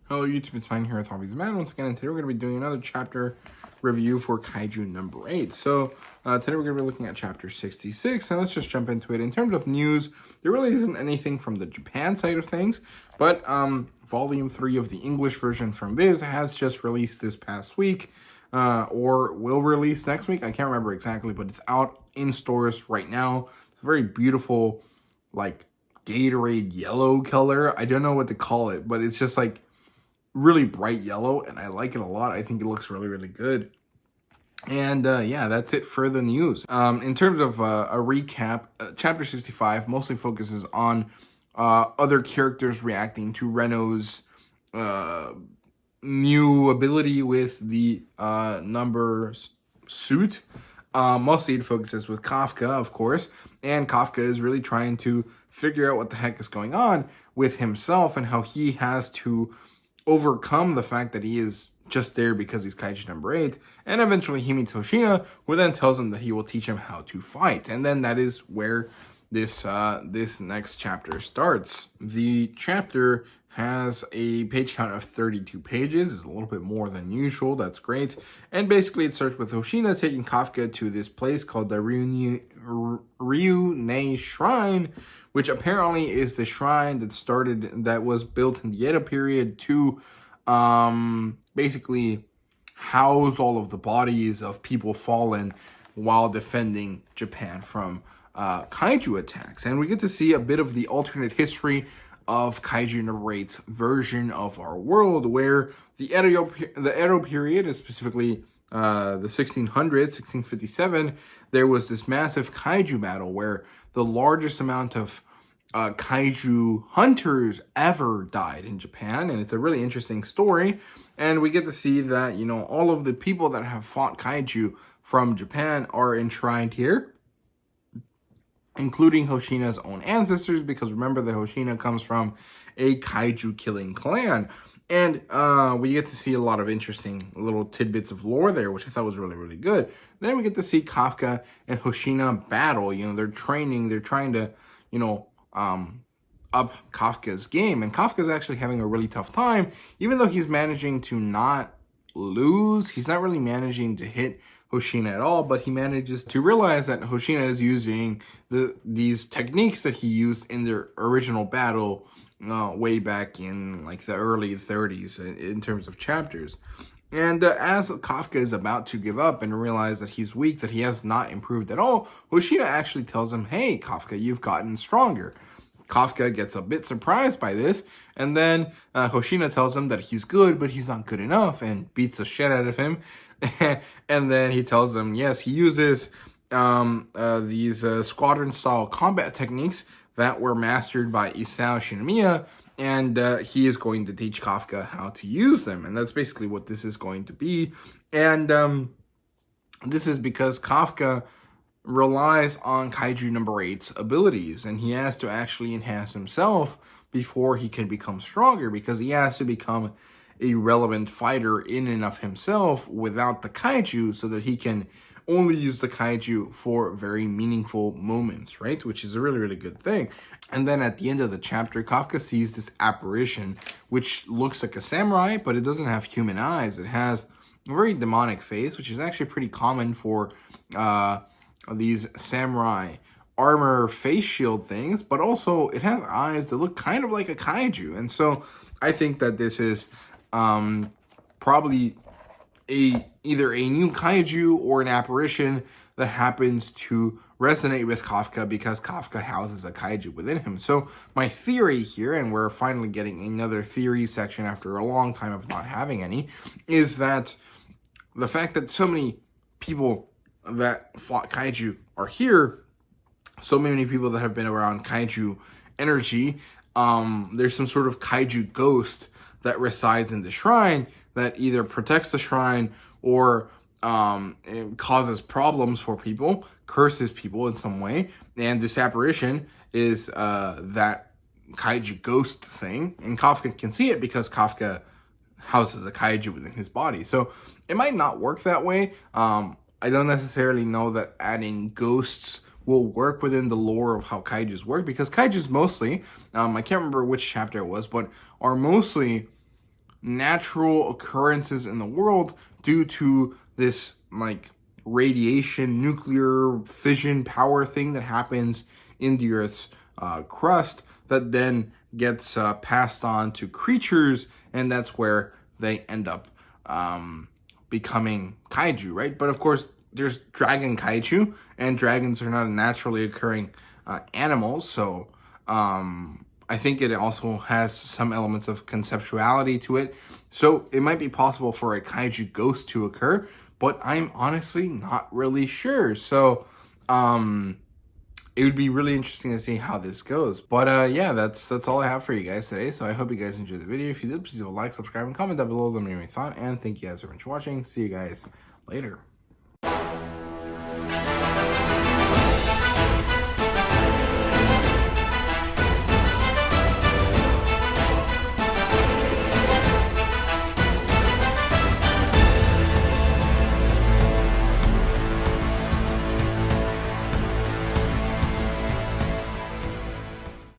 Hello YouTube, it's Fine here with Hobbies Man. Once again, and today we're going to be doing another chapter review for Kaiju number 8. So today we're going to be looking at chapter 66, and let's just jump into it. In terms of news, there really isn't anything from the Japan side of things, but volume 3 of the English version from Viz has just released this past week, or will release next week. I can't remember exactly, but it's out in stores right now. It's a very beautiful, like, Gatorade yellow color. I don't know what to call it, but it's just like really bright yellow, and I like it a lot. I think it looks really, really good. And yeah, that's it for the news. In terms of a recap, chapter 65 mostly focuses on other characters reacting to Reno's new ability with the numbers suit. Mostly it focuses with Kafka, of course, and Kafka is really trying to figure out what the heck is going on with himself and how he has to overcome the fact that he is just there because he's Kaiju number 8, and eventually he meets Hoshina, who then tells him that he will teach him how to fight, and then that is where this next chapter starts. The chapter has a page count of 32 pages. It's a little bit more than usual. That's great. And basically it starts with Hoshina taking Kafka to this place called the Ryunei Shrine, which apparently is the shrine that was built in the Edo period to basically house all of the bodies of people fallen while defending Japan from kaiju attacks. And we get to see a bit of the alternate history of Kaiju number 8's version of our world, where the Edo period, is specifically the 1600s, 1657, there was this massive kaiju battle where the largest amount of kaiju hunters ever died in Japan, and it's a really interesting story. And we get to see that, you know, all of the people that have fought kaiju from Japan are enshrined here, including Hoshina's own ancestors, because remember that Hoshina comes from a kaiju killing clan. And we get to see a lot of interesting little tidbits of lore there, which I thought was really, really good. Then we get to see Kafka and Hoshina battle. You know, they're trying to, you know, up Kafka's game. And Kafka's actually having a really tough time. Even though he's managing to not lose, he's not really managing to hit Hoshina at all, but he manages to realize that Hoshina is using these techniques that he used in their original battle way back in like the early 30s in terms of chapters. And as Kafka is about to give up and realize that he's weak, that he has not improved at all, Hoshina actually tells him, "Hey, Kafka, you've gotten stronger." Kafka gets a bit surprised by this, and then Hoshina tells him that he's good, but he's not good enough, and beats the shit out of him. And then he tells him, yes, he uses these squadron-style combat techniques that were mastered by Isao Shinomiya, and he is going to teach Kafka how to use them. And that's basically what this is going to be. And this is because Kafka relies on Kaiju number 8's abilities, and he has to actually enhance himself before he can become stronger, because he has to become a relevant fighter in and of himself without the kaiju, so that he can only use the kaiju for very meaningful moments, right? Which is a really, really good thing. And then at the end of the chapter, Kafka sees this apparition, which looks like a samurai, but it doesn't have human eyes. It has a very demonic face, which is actually pretty common for these samurai armor face shield things, but also it has eyes that look kind of like a kaiju. And so I think that this is probably either a new kaiju or an apparition that happens to resonate with Kafka because Kafka houses a kaiju within him. So my theory here, and we're finally getting another theory section after a long time of not having any, is that the fact that so many people that fought kaiju are here, so many people that have been around kaiju energy, there's some sort of kaiju ghost that resides in the shrine that either protects the shrine or causes problems for people, curses people in some way. And this apparition is that kaiju ghost thing. And Kafka can see it because Kafka houses a kaiju within his body. So it might not work that way. I don't necessarily know that adding ghosts will work within the lore of how kaijus work, because kaijus mostly, I can't remember which chapter it was, but are mostly natural occurrences in the world due to this like radiation, nuclear fission power thing that happens in the Earth's crust that then gets passed on to creatures, and that's where they end up becoming kaiju, right? But of course, there's dragon kaiju, and dragons are not naturally occurring animals, so I think it also has some elements of conceptuality to it. So it might be possible for a kaiju ghost to occur, but I'm honestly not really sure. So it would be really interesting to see how this goes. But yeah, that's all I have for you guys today. So I hope you guys enjoyed the video. If you did, please leave a like, subscribe, and comment down below. Let me know your thought. And thank you guys very much for watching. See you guys later.